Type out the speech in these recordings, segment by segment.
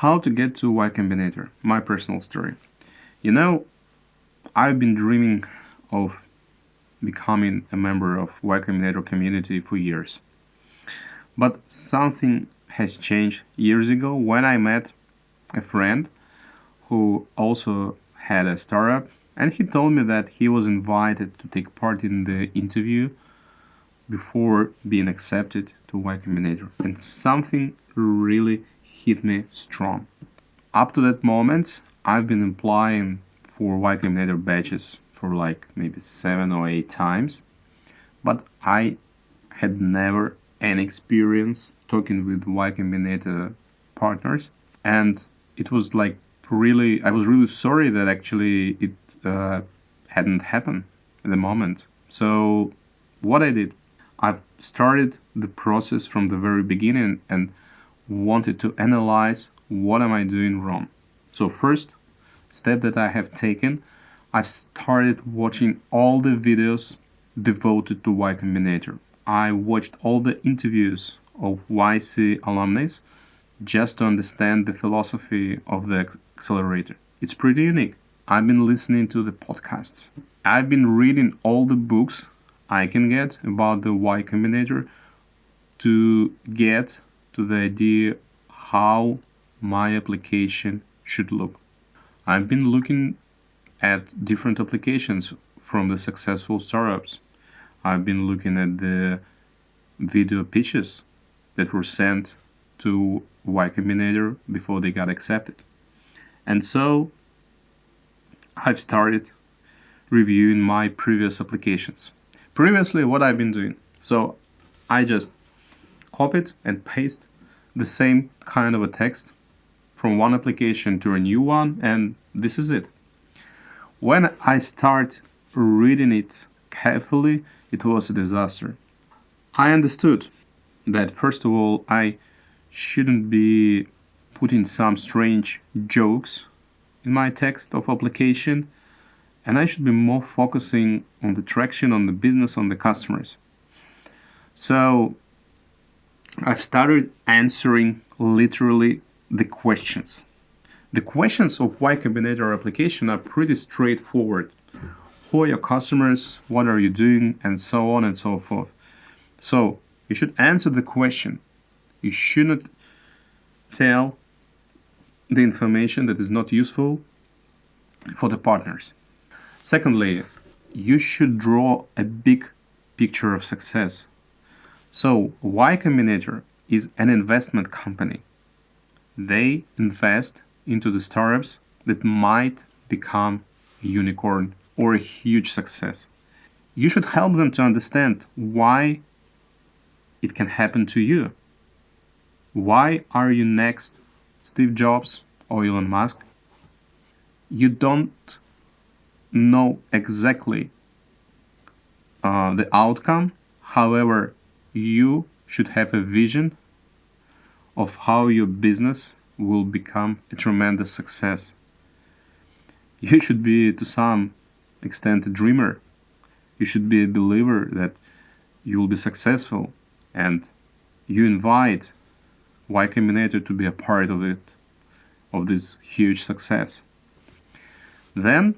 How to get to Y Combinator, my personal story. You know, I've been dreaming of becoming a member of Y Combinator community for years. But something has changed years ago when I met a friend who also had a startup, and he told me that he was invited to take part in the interview before being accepted to Y Combinator. And something really hit me strong. Up to that moment, I've been applying for Y Combinator batches for like maybe 7 or 8 times, but I had never any experience talking with Y Combinator partners, and it was like I was really sorry that actually it hadn't happened at the moment. So what I did, I've started the process from the very beginning and wanted to analyze what am I doing wrong. So first step that I have taken, I've started watching all the videos devoted to Y Combinator. I watched all the interviews of YC alumni just to understand the philosophy of the accelerator. It's pretty unique. I've been listening to the podcasts. I've been reading all the books I can get about the Y Combinator to get to the idea how my application should look. I've been looking at different applications from the successful startups. I've been looking at the video pitches that were sent to Y Combinator before they got accepted. And so I've started reviewing my previous applications. Previously, what I've been doing, so I just copied and paste the same kind of a text from one application to a new one, and this is it. When I start reading it carefully, it was a disaster. I understood that first of all, I shouldn't be putting some strange jokes in my text of application, and I should be more focusing on the traction, on the business, on the customers. So I've started answering literally the questions. The questions of Y Combinator application are pretty straightforward. Who are your customers? What are you doing? And so on and so forth. So you should answer the question. You shouldn't tell the information that is not useful for the partners. Secondly, you should draw a big picture of success. So Y Combinator is an investment company. They invest into the startups that might become a unicorn or a huge success. You should help them to understand why it can happen to you. Why are you next Steve Jobs or Elon Musk? You don't know exactly the outcome. However, you should have a vision of how your business will become a tremendous success. You should be, to some extent, a dreamer. You should be a believer that you will be successful, and you invite Y Combinator to be a part of it, of this huge success. Then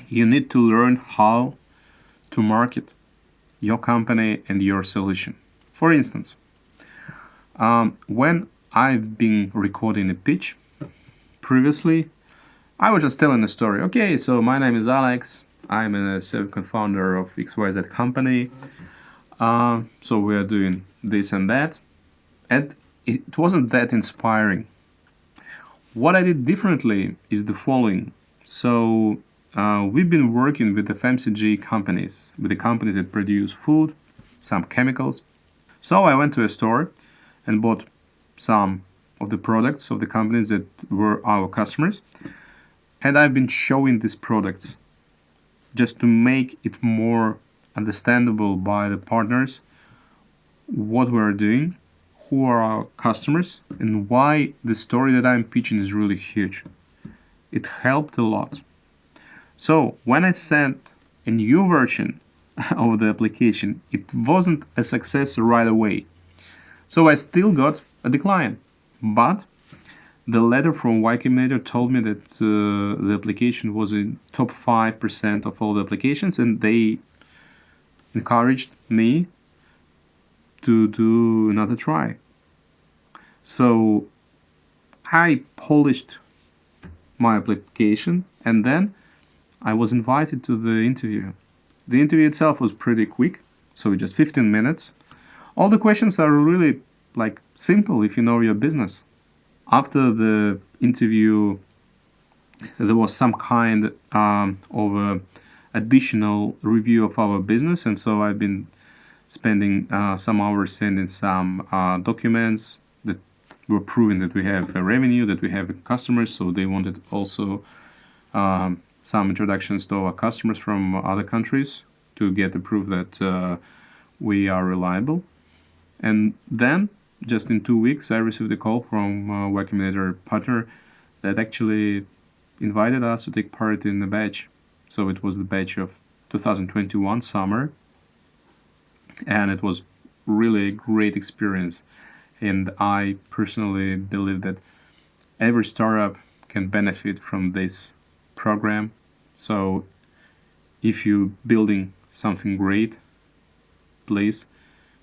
you need to learn how to market your company and your solution. For instance, when I've been recording a pitch previously, I was just telling a story. Okay, so my name is Alex. I'm a co-founder of XYZ company. So we are doing this and that. And it wasn't that inspiring. What I did differently is the following. So we've been working with FMCG companies, with the companies that produce food, some chemicals. So I went to a store and bought some of the products of the companies that were our customers. And I've been showing these products just to make it more understandable by the partners what we are doing, who are our customers, and why the story that I'm pitching is really huge. It helped a lot. So when I sent a new version of the application, it wasn't a success right away. So I still got a decline. But The letter from Y Combinator told me that the application was in top 5% of all the applications, and they encouraged me to do another try. So I polished my application, and then I was invited to the interview. The interview itself was pretty quick, so just 15 minutes. All the questions are really like simple if you know your business. After the interview, there was some kind of a additional review of our business, and so I've been spending some hours sending some documents that were proving that we have a revenue, that we have customers. So they wanted also some introductions to our customers from other countries to get the proof that we are reliable. And then, just in 2 weeks, I received a call from Y Combinator partner that actually invited us to take part in the batch. So it was the batch of 2021 summer, and it was really a great experience. And I personally believe that every startup can benefit from this program. So if you're building something great, please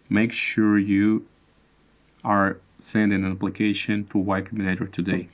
make sure you are sending an application to Y Combinator today.